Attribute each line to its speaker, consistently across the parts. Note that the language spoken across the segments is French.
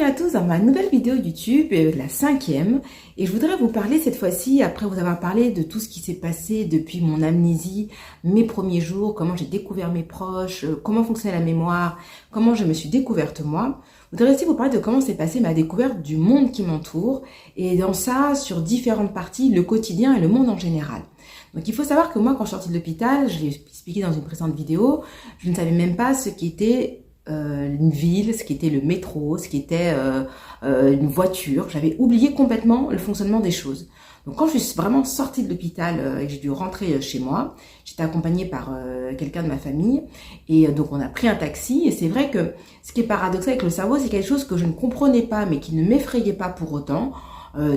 Speaker 1: Bienvenue à tous dans ma nouvelle vidéo YouTube, la 5e. Et je voudrais vous parler cette fois-ci, après vous avoir parlé de tout ce qui s'est passé depuis mon amnésie, mes premiers jours, comment j'ai découvert mes proches, comment fonctionnait la mémoire, comment je me suis découverte moi. Je voudrais aussi vous parler de comment s'est passée ma découverte du monde qui m'entoure. Et dans ça, sur différentes parties, le quotidien et le monde en général. Donc il faut savoir que moi, quand je suis sortie de l'hôpital, je l'ai expliqué dans une précédente vidéo, je ne savais même pas ce qu'était une ville, ce qui était le métro, ce qui était une voiture. J'avais oublié complètement le fonctionnement des choses. Donc quand je suis vraiment sortie de l'hôpital et que j'ai dû rentrer chez moi, j'étais accompagnée par quelqu'un de ma famille et donc on a pris un taxi. Et c'est vrai que ce qui est paradoxal avec le cerveau, c'est quelque chose que je ne comprenais pas mais qui ne m'effrayait pas pour autant.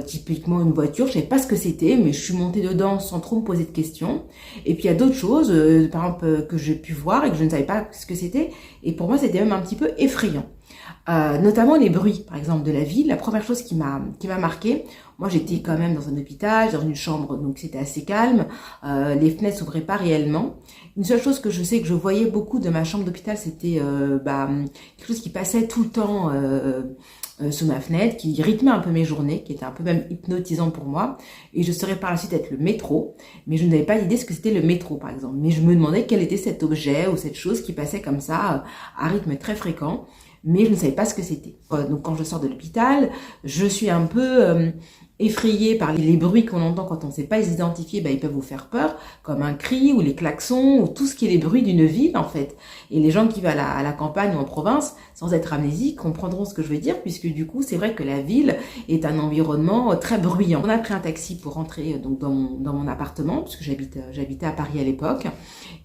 Speaker 1: Typiquement une voiture, je savais pas ce que c'était, mais je suis montée dedans sans trop me poser de questions. Et puis il y a d'autres choses, par exemple, que j'ai pu voir et que je ne savais pas ce que c'était. Et pour moi, c'était même un petit peu effrayant. Notamment les bruits, par exemple, de la ville. La première chose qui m'a marqué, moi j'étais quand même dans un hôpital, dans une chambre, donc c'était assez calme. Les fenêtres s'ouvraient pas réellement. Une seule chose que je sais que je voyais beaucoup de ma chambre d'hôpital, c'était quelque chose qui passait tout le temps sous ma fenêtre, qui rythmait un peu mes journées, qui était un peu même hypnotisant pour moi. Et je saurais par la suite être le métro, mais je n'avais pas l'idée ce que c'était le métro, par exemple. Mais je me demandais quel était cet objet ou cette chose qui passait comme ça, à rythme très fréquent, mais je ne savais pas ce que c'était. Donc quand je sors de l'hôpital, je suis un peu effrayée par les bruits qu'on entend quand on ne sait pas les identifier. Ils peuvent vous faire peur, comme un cri ou les klaxons ou tout ce qui est les bruits d'une ville en fait. Et les gens qui vont à la campagne ou en province, sans être amnésiques, comprendront ce que je veux dire, puisque du coup c'est vrai que la ville est un environnement très bruyant. On a pris un taxi pour rentrer donc dans mon appartement, puisque j'habitais à Paris à l'époque.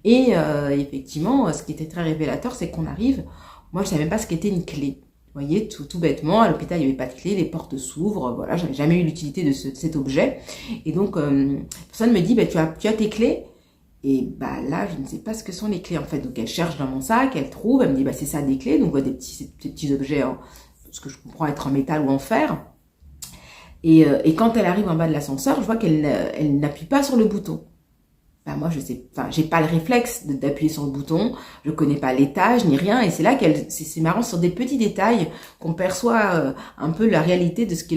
Speaker 1: Et effectivement, ce qui était très révélateur, c'est qu'on arrive. Moi, je savais même pas ce qu'était une clé. Vous voyez, tout bêtement, à l'hôpital, il n'y avait pas de clé, les portes s'ouvrent, voilà, j'avais jamais eu l'utilité de cet objet. Et donc, personne me dit, tu as tes clés. Et là, je ne sais pas ce que sont les clés, en fait. Donc, elle cherche dans mon sac, elle trouve, elle me dit, c'est ça des clés. Donc, des petits objets, ce que je comprends être en métal ou en fer. Et quand elle arrive en bas de l'ascenseur, je vois qu'elle n'appuie pas sur le bouton. Moi, je sais, j'ai pas le réflexe d'appuyer sur le bouton, je connais pas l'étage ni rien, et c'est là c'est marrant, sur des petits détails qu'on perçoit un peu la réalité de ce qu'est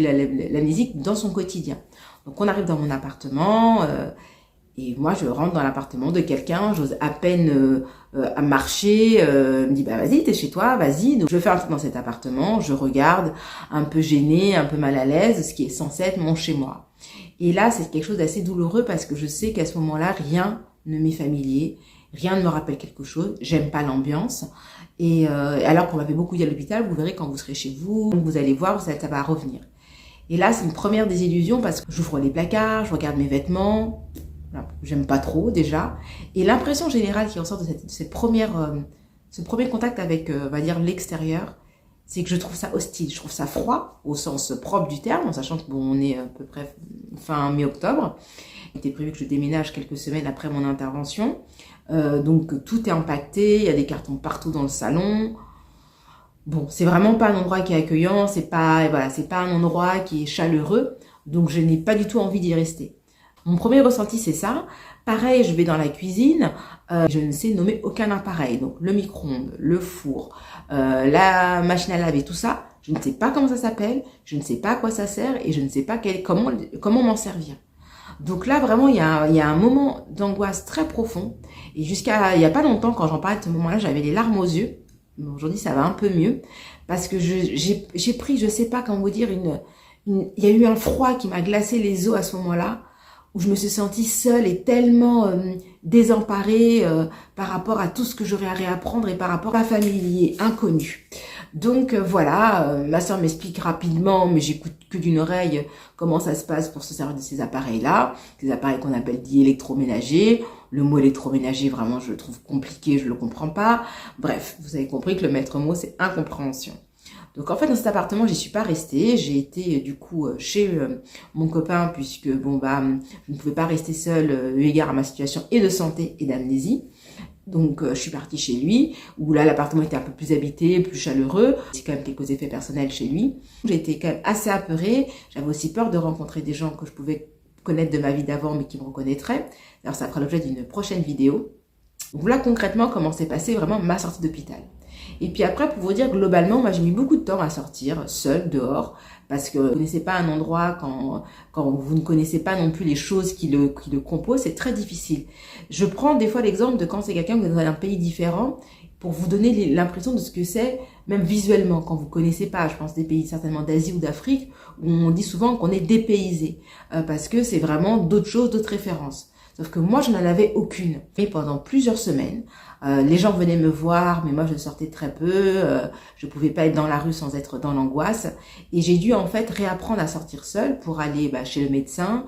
Speaker 1: l'amnésique dans son quotidien. Donc on arrive dans mon appartement, et moi je rentre dans l'appartement de quelqu'un, j'ose à peine à marcher, me dit vas-y, t'es chez toi, vas-y. Donc je fais un truc dans cet appartement, je regarde, un peu gênée, un peu mal à l'aise, ce qui est censé être mon chez moi. Et là, c'est quelque chose d'assez douloureux parce que je sais qu'à ce moment-là, rien ne m'est familier, rien ne me rappelle quelque chose, j'aime pas l'ambiance. Et alors qu'on m'avait beaucoup dit à l'hôpital, vous verrez quand vous serez chez vous, vous allez voir, ça va revenir. Et là, c'est une première désillusion parce que j'ouvre les placards, je regarde mes vêtements, j'aime pas trop déjà. Et l'impression générale qui ressort de ce premier contact avec, on va dire, l'extérieur, c'est que je trouve ça hostile, je trouve ça froid au sens propre du terme, en sachant que on est à peu près fin mi-octobre. Il était prévu que je déménage quelques semaines après mon intervention. Donc tout est impacté, il y a des cartons partout dans le salon. Bon, c'est vraiment pas un endroit qui est accueillant, c'est pas un endroit qui est chaleureux, donc je n'ai pas du tout envie d'y rester. Mon premier ressenti, c'est ça. Pareil, je vais dans la cuisine, je ne sais nommer aucun appareil. Donc le micro-ondes, le four, la machine à laver, tout ça, je ne sais pas comment ça s'appelle, je ne sais pas à quoi ça sert et je ne sais pas comment m'en servir. Donc là, vraiment, il y a un moment d'angoisse très profond. Et jusqu'à il n'y a pas longtemps, quand j'en parlais de ce moment-là, j'avais les larmes aux yeux. Bon, aujourd'hui, ça va un peu mieux parce que j'ai pris, je ne sais pas comment vous dire, il y a eu un froid qui m'a glacé les os à ce moment-là, où je me suis sentie seule et tellement désemparée par rapport à tout ce que j'aurais à réapprendre et par rapport à ma famille inconnue. Donc voilà, ma soeur m'explique rapidement, mais j'écoute que d'une oreille comment ça se passe pour se servir de ces appareils-là, ces appareils qu'on appelle dits électroménagers. Le mot électroménager, vraiment, je le trouve compliqué, je le comprends pas. Bref, vous avez compris que le maître mot, c'est incompréhension. Donc en fait, dans cet appartement, j'y suis pas restée. J'ai été du coup chez mon copain puisque je ne pouvais pas rester seule eu égard à ma situation et de santé et d'amnésie. Donc je suis partie chez lui, où là l'appartement était un peu plus habité, plus chaleureux. C'est quand même quelques effets personnels chez lui. J'ai été quand même assez apeurée. J'avais aussi peur de rencontrer des gens que je pouvais connaître de ma vie d'avant, mais qui me reconnaîtraient. Alors ça fera l'objet d'une prochaine vidéo. Donc voilà concrètement comment s'est passée vraiment ma sortie d'hôpital. Et puis après, pour vous dire, globalement, moi, j'ai mis beaucoup de temps à sortir seule, dehors, parce que vous ne connaissez pas un endroit quand vous ne connaissez pas non plus les choses qui le composent, c'est très difficile. Je prends des fois l'exemple de quand c'est quelqu'un qui est dans un pays différent, pour vous donner l'impression de ce que c'est, même visuellement, quand vous connaissez pas, je pense des pays certainement d'Asie ou d'Afrique, où on dit souvent qu'on est dépaysé, parce que c'est vraiment d'autres choses, d'autres références. Sauf que moi, je n'en avais aucune. Et pendant plusieurs semaines, les gens venaient me voir, mais moi, je sortais très peu. Je pouvais pas être dans la rue sans être dans l'angoisse. Et j'ai dû, en fait, réapprendre à sortir seule pour aller chez le médecin,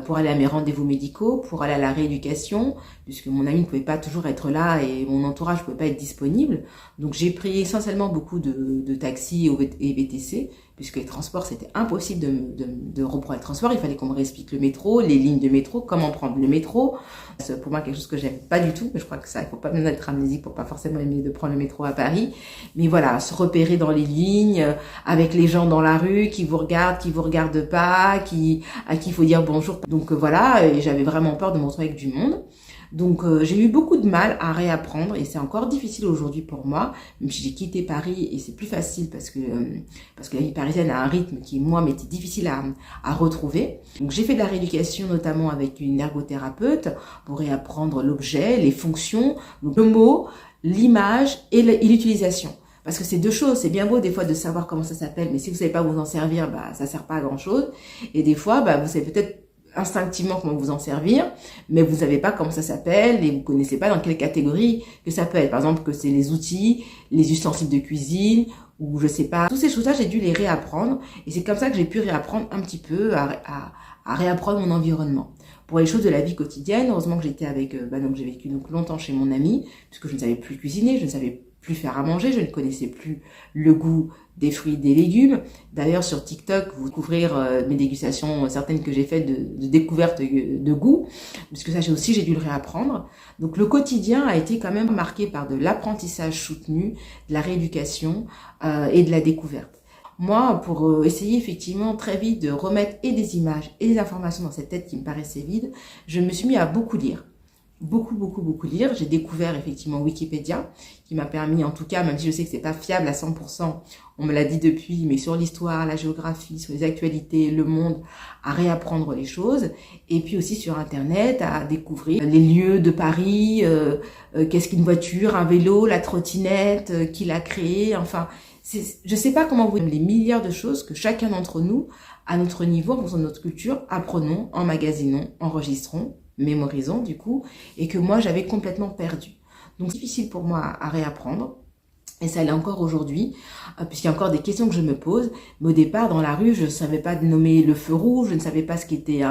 Speaker 1: pour aller à mes rendez-vous médicaux, pour aller à la rééducation, puisque mon ami ne pouvait pas toujours être là et mon entourage ne pouvait pas être disponible. Donc, j'ai pris essentiellement beaucoup de taxis et VTC, puisque les transports, c'était impossible de reprendre les transports. Il fallait qu'on me réexplique le métro, les lignes de métro, comment prendre le métro. C'est pour moi quelque chose que j'aime pas du tout, mais je crois que ça, il faut pas même être amnésique pour pas forcément aimer de prendre le métro à Paris. Mais voilà, se repérer dans les lignes, avec les gens dans la rue qui vous regardent pas, à qui il faut dire bonjour. Donc voilà, et j'avais vraiment peur de me retrouver avec du monde. Donc j'ai eu beaucoup de mal à réapprendre et c'est encore difficile aujourd'hui pour moi, même si j'ai quitté Paris et c'est plus facile parce que la vie parisienne a un rythme qui moi m'était difficile à retrouver. Donc j'ai fait de la rééducation notamment avec une ergothérapeute pour réapprendre l'objet, les fonctions, donc le mot, l'image et l'utilisation. Parce que c'est deux choses, c'est bien beau des fois de savoir comment ça s'appelle, mais si vous savez pas vous en servir, ça sert pas à grand chose. Et des fois, vous savez peut-être instinctivement comment vous en servir, mais vous savez pas comment ça s'appelle et vous connaissez pas dans quelle catégorie que ça peut être. Par exemple, que c'est les outils, les ustensiles de cuisine, ou je sais pas. Toutes ces choses-là, j'ai dû les réapprendre et c'est comme ça que j'ai pu réapprendre un petit peu à réapprendre mon environnement. Pour les choses de la vie quotidienne, heureusement que j'étais avec, donc j'ai vécu donc longtemps chez mon ami, puisque je ne savais plus cuisiner, je ne savais plus faire à manger, je ne connaissais plus le goût des fruits, des légumes. D'ailleurs, sur TikTok, vous découvrir mes dégustations, certaines que j'ai faites de découverte de goût, puisque ça aussi, j'ai dû le réapprendre. Donc, le quotidien a été quand même marqué par de l'apprentissage soutenu, de la rééducation et de la découverte. Moi, pour essayer effectivement très vite de remettre et des images et des informations dans cette tête qui me paraissait vide, je me suis mis à beaucoup lire. Beaucoup lire. J'ai découvert effectivement Wikipédia, qui m'a permis, en tout cas, même si je sais que c'est pas fiable à 100%, on me l'a dit depuis, mais sur l'histoire, la géographie, sur les actualités, le monde, à réapprendre les choses. Et puis aussi sur Internet, à découvrir les lieux de Paris, qu'est-ce qu'une voiture, un vélo, la trottinette, qui l'a créé, enfin, je sais pas comment vous les milliards de choses que chacun d'entre nous, à notre niveau, en fonction de notre culture, apprenons, emmagasinons, enregistrons, mémorisons du coup, et que moi j'avais complètement perdu. Donc c'est difficile pour moi à réapprendre, et ça l'est encore aujourd'hui, puisqu'il y a encore des questions que je me pose, mais au départ dans la rue je ne savais pas nommer le feu rouge, je ne savais pas ce qu'était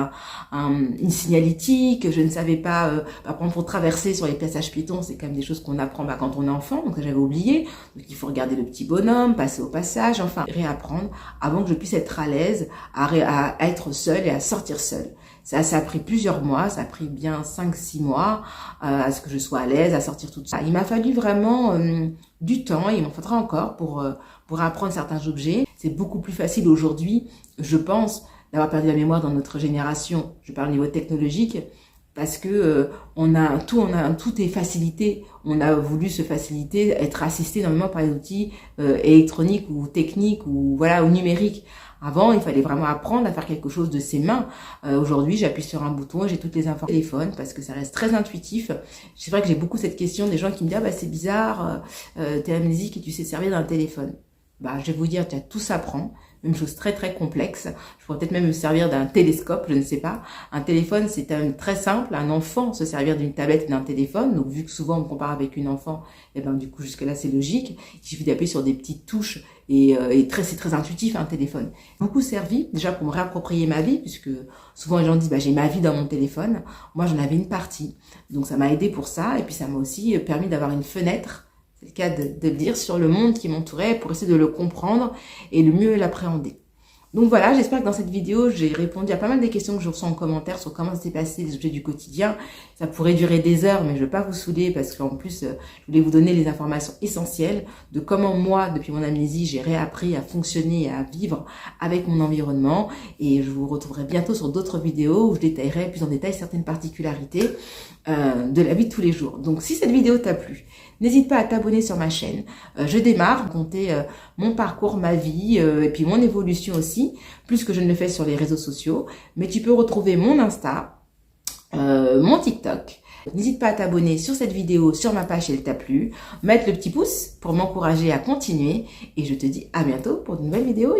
Speaker 1: une signalétique, je ne savais pas, par exemple pour traverser sur les passages piétons, c'est quand même des choses qu'on apprend quand on est enfant, donc ça j'avais oublié, donc il faut regarder le petit bonhomme, passer au passage, enfin réapprendre avant que je puisse être à l'aise, à être seule et à sortir seule. Ça a pris plusieurs mois, ça a pris bien 5-6 mois à ce que je sois à l'aise, à sortir tout ça. Il m'a fallu vraiment du temps, et il m'en faudra encore pour apprendre certains objets. C'est beaucoup plus facile aujourd'hui, je pense, d'avoir perdu la mémoire dans notre génération, je parle au niveau technologique, parce que tout est facilité. On a voulu se faciliter, être assisté normalement par les outils électroniques ou techniques ou numériques. Avant, il fallait vraiment apprendre à faire quelque chose de ses mains. Aujourd'hui, j'appuie sur un bouton et j'ai toutes les infos au téléphone parce que ça reste très intuitif. C'est vrai que j'ai beaucoup cette question des gens qui me disent « Ah c'est bizarre, t'es amnésique et tu sais servir d'un téléphone. » Je vais vous dire, tout s'apprend. Même chose très très complexe. Je pourrais peut-être même me servir d'un télescope, je ne sais pas. Un téléphone, c'est très simple. Un enfant se servir d'une tablette et d'un téléphone. Donc vu que souvent on me compare avec une enfant, du coup jusque là c'est logique. Il suffit d'appuyer sur des petites touches et c'est très intuitif un téléphone. Beaucoup servi déjà pour me réapproprier ma vie, puisque souvent les gens disent j'ai ma vie dans mon téléphone. Moi j'en avais une partie. Donc ça m'a aidé pour ça et puis ça m'a aussi permis d'avoir une fenêtre. C'est le cas de le dire, sur le monde qui m'entourait pour essayer de le comprendre et le mieux l'appréhender. Donc voilà, j'espère que dans cette vidéo, j'ai répondu à pas mal des questions que je reçois en commentaire sur comment s'est passé les objets du quotidien. Ça pourrait durer des heures, mais je ne vais pas vous saouler parce qu'en plus, je voulais vous donner les informations essentielles de comment moi, depuis mon amnésie, j'ai réappris à fonctionner et à vivre avec mon environnement. Et je vous retrouverai bientôt sur d'autres vidéos où je détaillerai plus en détail certaines particularités de la vie de tous les jours. Donc si cette vidéo t'a plu, n'hésite pas à t'abonner sur ma chaîne. Je démarre, raconter mon parcours, ma vie et puis mon évolution aussi, plus que je ne le fais sur les réseaux sociaux. Mais tu peux retrouver mon Insta, mon TikTok. N'hésite pas à t'abonner sur cette vidéo, sur ma page si elle t'a plu. Mettre le petit pouce pour m'encourager à continuer. Et je te dis à bientôt pour de nouvelles vidéos.